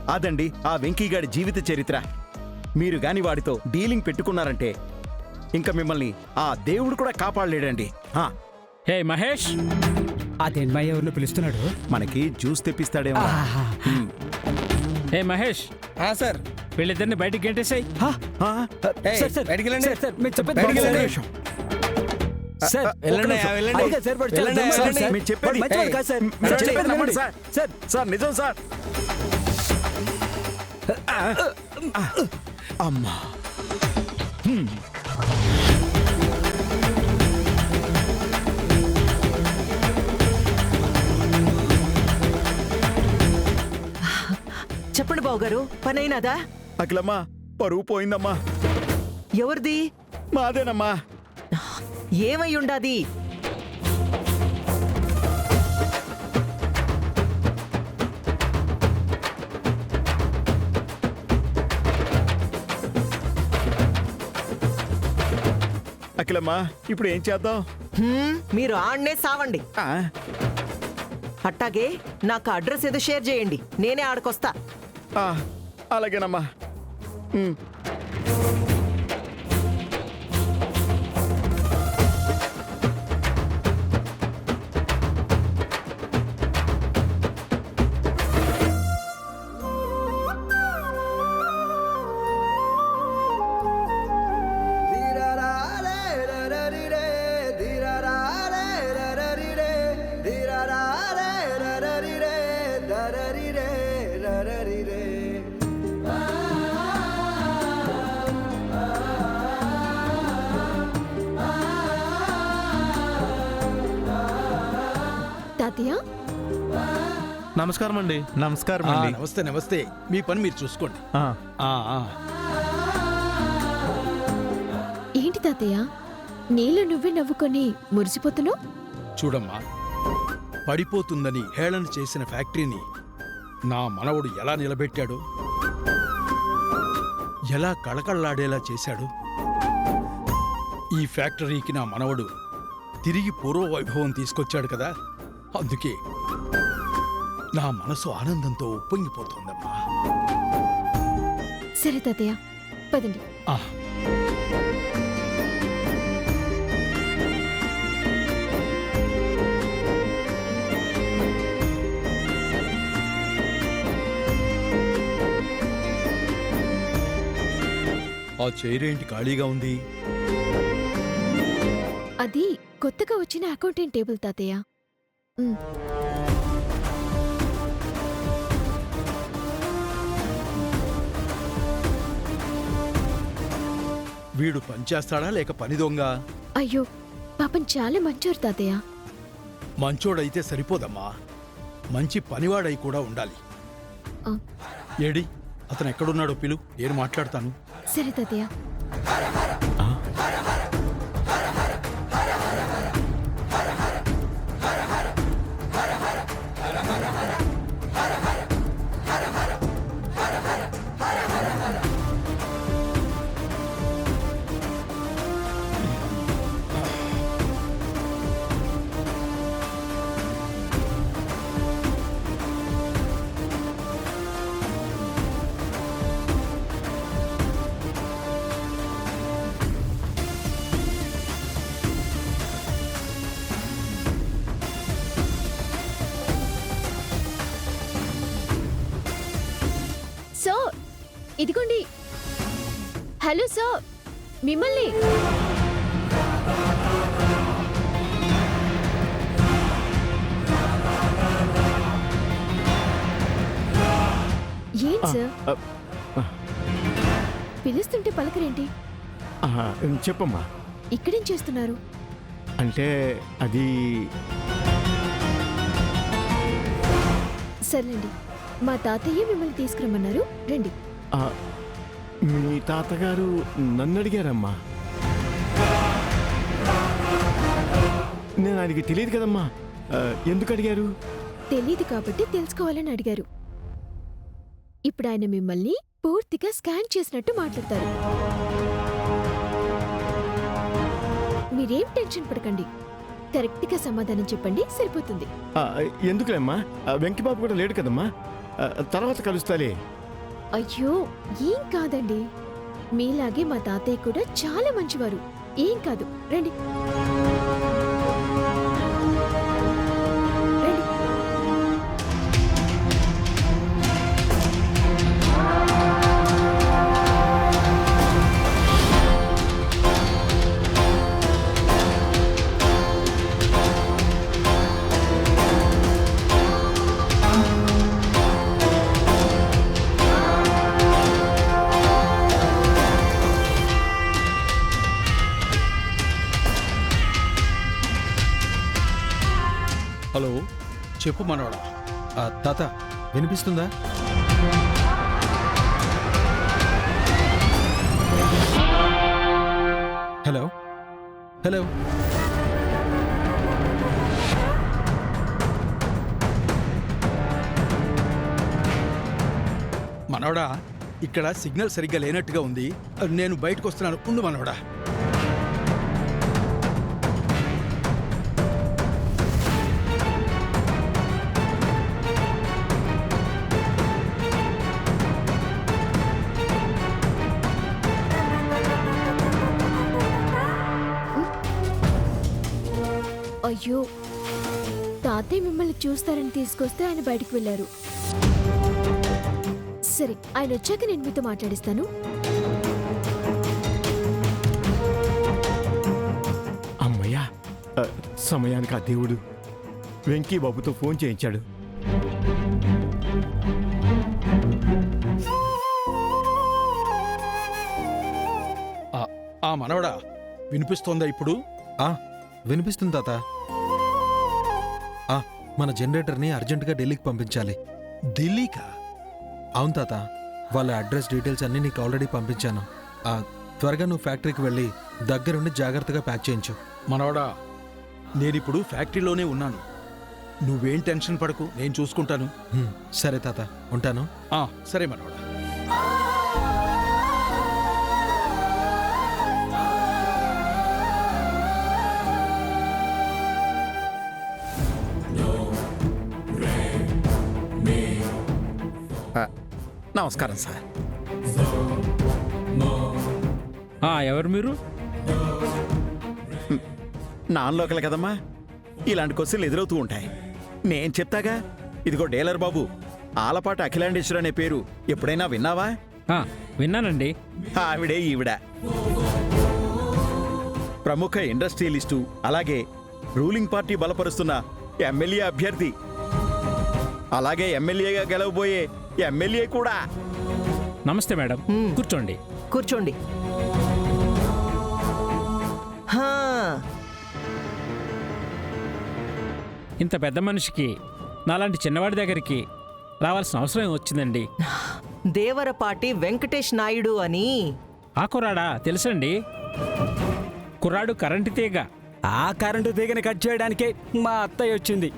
అదండి ఆ వెంకీగాడి జీవిత చరిత్ర. మీరు గాని వాడితో డీలింగ్ పెట్టుకున్నారంటే ఇంకా మిమ్మల్ని ఆ దేవుడు కూడా కాపాడలేడండి. హే మహేష్, అదేంమయ్య ఎవరిని పిలుస్తున్నాడు? మనకి జ్యూస్ తెప్పిస్తాడేమో. హే మహేష్, సార్ వీళ్ళిద్దరిని బయటికి గెంటేసాయి. బయటికి వెళ్ళండి. సార్, మీరు చెప్పేది బయటికి బాగుంది. వెళ్ళండి. సార్, వెళ్ళండి, ఒక్క నిమిషం. వెళ్ళండి. అదిగా సార్, వాడు చాలా వెళ్ళండి, దొంగ వెళ్ళండి. సార్. మీరు చెప్పేది- వాడు మంచివాడు కాదు సార్. మీరు సార్, చెప్పేది నమ్మండి వెళ్ళండి. సార్. సార్, సార్ నిజం సార్. అమ్మా, చెప్పండి బావగారు, పని అయినాదా? అఖిలమ్మా పరువు పోయిందమ్మా. ఎవరిది? మాదేనమ్మా. ఏమై ఉండాది? అఖిలమ్మా ఇప్పుడు ఏం చేద్దాం? మీరు ఆడ్నే సావండి. ఆ, అట్టాగే నాకు అడ్రస్ ఏదో షేర్ చేయండి, నేనే ఆడకొస్తా. ఆ, అలాగేనమ్మా. తాతయ్య, నమస్కారం అండి. నమస్కారం అండి. నమస్తే నమస్తే. మీ పని మీరు చూసుకోండి. ఏంటి తాతయ్య నీళ్ళు నువ్వే నవ్వుకొని మురిసిపోతున్నావు? చూడమ్మా, పడిపోతుందని హేళన చేసిన ఫ్యాక్టరీని నా మనవడు ఎలా నిలబెట్టాడు, ఎలా కళకళలాడేలా చేశాడు. ఈ ఫ్యాక్టరీకి నా మనవడు తిరిగి పూర్వ వైభవం తీసుకొచ్చాడు కదా, అందుకే నా మనసు ఆనందంతో ఉప్పొంగిపోతోందమ్మా. సరే తాతయ్య, పదండి. ఆ ఆ చైర్ ఏంటి ఖాళీగా ఉంది? అది కొత్తగా వచ్చిన అకౌంటెంట్ టేబుల్ తాతయ్య. వీడు పనిచేస్తాడా లేక పని దొంగ? అయ్యో పాపం చాలా మంచోరు తాతయ్య. మంచోడైతే సరిపోదమ్మా, మంచి పనివాడై కూడా ఉండాలి. ఆ. ఏడి అతను ఎక్కడున్నాడో పిలు, నేను మాట్లాడతాను. సరే తాతయ్య. సార్, ఇదిగోండి. హలో సార్, మిమ్మల్ని. ఏం సార్ పిలుస్తుంటే పలకరేంటి? చెప్పమ్మా. ఇక్కడేం చేస్తున్నారు? అంటే అది సర్లేండి, మా తాతయ్య మిమ్మల్ని తీసుకురమ్మన్నారు, రండి. మీ తాతగారు నన్ను అడిగారమ్మా. నేను ఆయనకి తెలియదు కదమ్మా. ఎందుకు అడిగారు? తెలీదు కాబట్టి తెలుసుకోవాలని అడిగారు. ఇప్పుడు ఆయన మిమ్మల్ని పూర్తిగా స్కాన్ చేసినట్టు మాట్లాడతారు. మీరేం టెన్షన్ పడకండి, కరెక్ట్గా సమాధానం చెప్పండి, సరిపోతుంది. ఎందుకులేమ్మా, వెంకిబాబు కూడా లేడు కదమ్మా. తర్వాత కలుస్తాలే. అయ్యో ఏం కాదండి, మీలాగే మా తాతయ్య కూడా చాలా మంచివారు. ఏం కాదు, రండి రండి. హలో, చెప్పు మనవడా. తాత వినిపిస్తుందా? Hello hello. మనవడా, ఇక్కడ సిగ్నల్ సరిగ్గా లేనట్టుగా ఉంది. నేను బయటకు వస్తున్నాను, ఉండు మనవడా. అయ్యో, తాతయ్య మిమ్మల్ని చూస్తారని తీసుకొస్తే ఆయన బయటికి వెళ్ళారు. సరే, ఆయన వచ్చాక నేను మీతో మాట్లాడిస్తాను. అమ్మయ్యా, సమయానికి ఆ దేవుడు వెంకీ బాబుతో ఫోన్ చేయించాడు. మనవడా, వినిపిస్తోందా ఇప్పుడు? వినిపిస్తుంది తాత. మన జనరేటర్ని అర్జెంటుగా ఢిల్లీకి పంపించాలి. ఢిల్లీకా? అవును తాత, వాళ్ళ అడ్రస్ డీటెయిల్స్ అన్నీ నీకు ఆల్రెడీ పంపించాను. త్వరగా నువ్వు ఫ్యాక్టరీకి వెళ్ళి దగ్గరుండి జాగ్రత్తగా ప్యాక్ చేయించు. మనవడా, నేనిప్పుడు ఫ్యాక్టరీలోనే ఉన్నాను. నువ్వేం టెన్షన్ పడకు, నేను చూసుకుంటాను. సరే తాత, ఉంటాను. సరే మనవడా. నమస్కారం సార్. ఎవరు మీరు? నాన్ లోకల్ కదమ్మా, ఇలాంటి క్వశ్చన్లు ఎదురవుతూ ఉంటాయి. నేను చెప్తాగా. ఇదిగో డీలర్ బాబు, ఆలపాటి అఖిలాండేశ్వరి అనే పేరు ఎప్పుడైనా విన్నావా? విన్నానండి. ఆవిడే ఈవిడ. ప్రముఖ ఇండస్ట్రియలిస్టు, అలాగే రూలింగ్ పార్టీ బలపరుస్తున్న ఎమ్మెల్యే అభ్యర్థి, అలాగే ఎమ్మెల్యేగా గెలవబోయే ఎమ్మెల్యే కూడా. నమస్తే మేడం, కూర్చోండి. కూర్చోండి. హా, ఇంత పెద్ద మనిషికి నాలాంటి చిన్నవాడి దగ్గరికి రావాల్సిన అవసరం వచ్చిందండి. దేవరపాటి వెంకటేష్ నాయుడు అని. ఆ కుర్రాడా? తెలుసండి. కుర్రాడు కరెంటు తీగ. ఆ కరెంటు తీగని కట్ చేయడానికే మా అత్తయ్య వచ్చింది.